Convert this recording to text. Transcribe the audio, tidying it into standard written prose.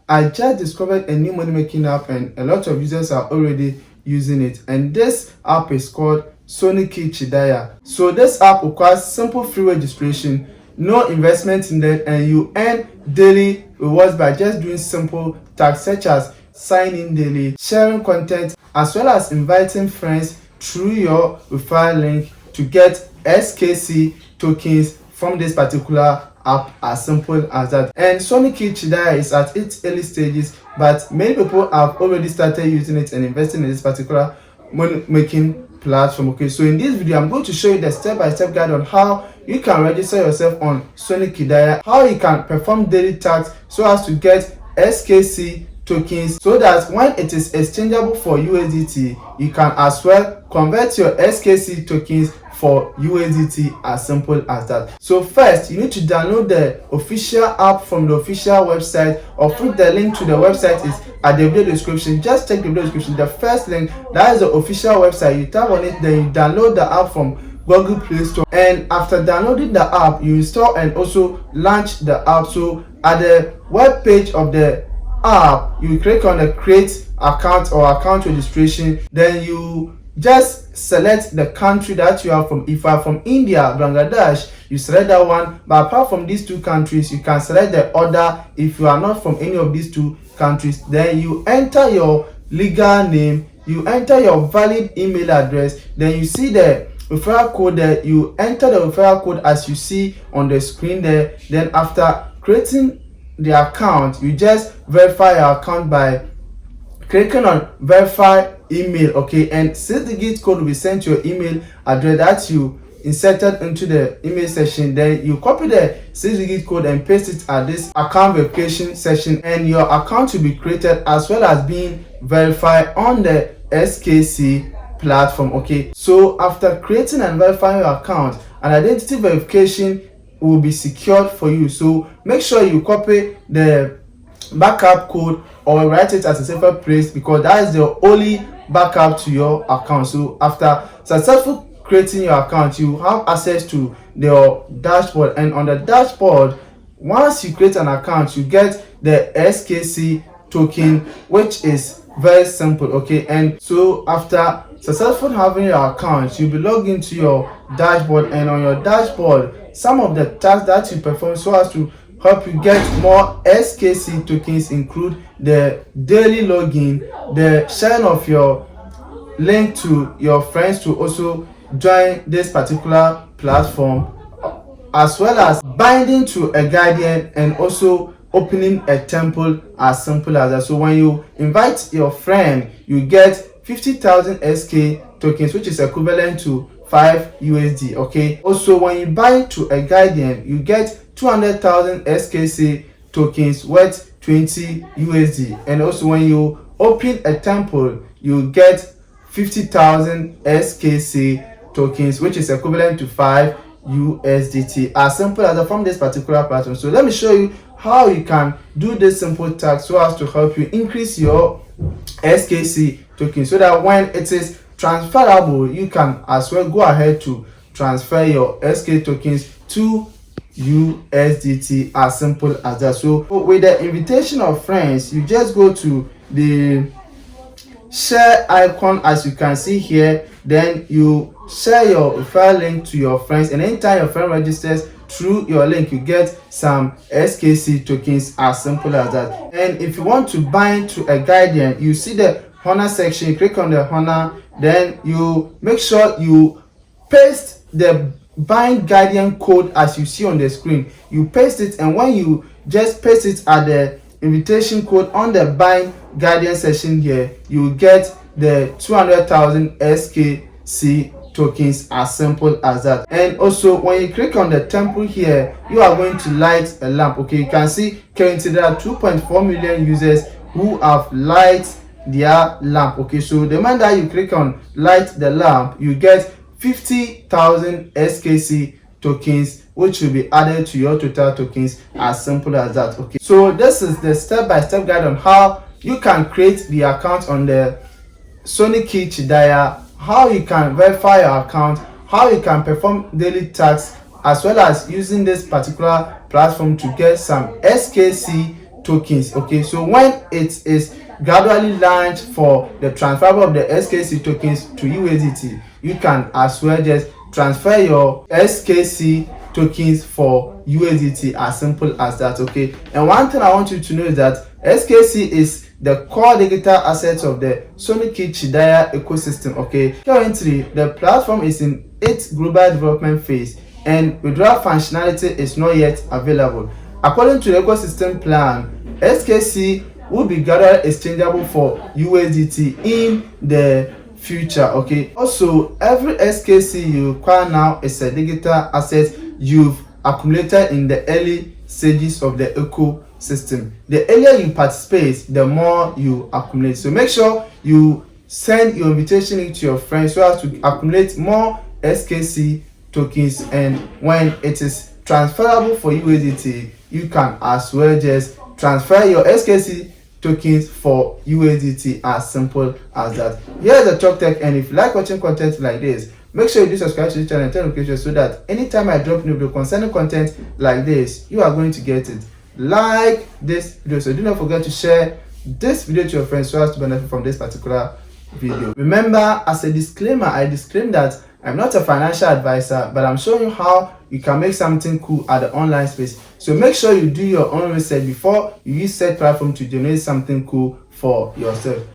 I just discovered a new money making app and a lot of users are already using it, and this app is called Soniki Chidaya. So this app requires simple free registration, no investment in that, and you earn daily rewards by just doing simple tasks such as signing daily, sharing content, as well as inviting friends through your referral link to get SKC tokens from this particular app. As simple as that. And Soniki Chidaya is at its early stages, but many people have already started using it and investing in this particular money making platform. Okay, so in this video I'm going to show you the step-by-step guide on how you can register yourself on Soniki Chidaya, how you can perform daily tasks so as to get SKC tokens, so that when it is exchangeable for USDT, you can as well convert your SKC tokens for USDT. As simple as that. So first, you need to download the official app from the official website, or put the link to the website is at the video description. Just check the video description. The first link, that is the official website. You tap on it, then you download the app from Google Play Store, and after downloading the app, you install and also launch the app. So at the web page of the app, you click on the create account or account registration, then you just select the country that you are from. If you are from India, Bangladesh, you select that one, but apart from these two countries, you can select the other. If you are not from any of these two countries, then you enter your legal name, you enter your valid email address, then you see the referral code there, you enter the referral code as you see on the screen there. Then after creating the account, you just verify your account by clicking on verify email. Okay, and 6-digit code will be sent to your email address that you inserted into the email section. Then you copy the 6-digit code and paste it at this account verification section, and your account will be created as well as being verified on the SKC platform. Okay, so after creating and verifying your account, an identity verification will be secured for you. So make sure you copy the backup code or write it as a separate place, because that is the only backup to your account. So after successful creating your account, you have access to your dashboard, and on the dashboard, once you create an account, you get the SKC token, which is very simple. Okay, and so after successful having your account, you'll be logged into your dashboard, and on your dashboard, some of the tasks that you perform so as to help you get more SKC tokens include the daily login, the sharing of your link to your friends to also join this particular platform, as well as binding to a guardian and also opening a temple. As simple as that. So when you invite your friend, you get 50,000 SK tokens, which is equivalent to 5 USD. Okay, also when you buy to a guardian, you get 200,000 SKC tokens worth 20 USD, and also when you open a temple, you get 50,000 SKC tokens, which is equivalent to 5 USDT. As simple as that from this particular platform. So let me show you how you can do this simple task so as to help you increase your SKC tokens, so that when it is transferable, you can as well go ahead to transfer your SK tokens to USDT. As simple as that. So with the invitation of friends, you just go to the share icon as you can see here, then you share your referral link to your friends, and anytime your friend registers through your link, you get some SKC tokens. As simple as that. And if you want to bind to a guardian, you see the honor section, you click on the honor, then you make sure you paste the bind guardian code as you see on the screen. You paste it, and when you just paste it at the invitation code on the bind guardian section here, you get the 200,000 SKC tokens. As simple as that. And also when you click on the temple here, you are going to light a lamp. Okay, you can see currently there are 2.4 million users who have light their lamp. Okay, so the moment that you click on light the lamp, you get 50,000 SKC tokens, which will be added to your total tokens. As simple as that. Okay, so this is the step-by-step guide on how you can create the account on the Soniki Chidaya, how you can verify your account, how you can perform daily tasks, as well as using this particular platform to get some SKC tokens. Okay, so when it is gradually launched for the transfer of the SKC tokens to USDT, you can as well just transfer your SKC tokens for USDT, as simple as that. Okay, and one thing I want you to know is that SKC is the core digital assets of the Sonic Chidaya ecosystem. Okay, currently the platform is in its global development phase and withdrawal functionality is not yet available. According to the ecosystem plan, SKC will be gradually exchangeable for USDT in the future. Okay, also every SKC you acquire now is a digital asset you've accumulated in the early stages of the ecosystem. The earlier you participate, the more you accumulate. So make sure you send your invitation link to your friends so as to accumulate more SKC tokens, and when it is transferable for USDT, you can as well just transfer your SKC tokens for USDT, as simple as that. Here's the Talk Tech, and if you like watching content like this, make sure you do subscribe to the channel and turn notifications so that anytime I drop new video concerning content like this, you are going to get it. Like this video, so do not forget to share this video to your friends so as to benefit from this particular video. Remember, as a disclaimer, I disclaim that I'm not a financial advisor, but I'm showing you how you can make something cool at the online space. So make sure you do your own research before you use said platform to generate something cool for yourself.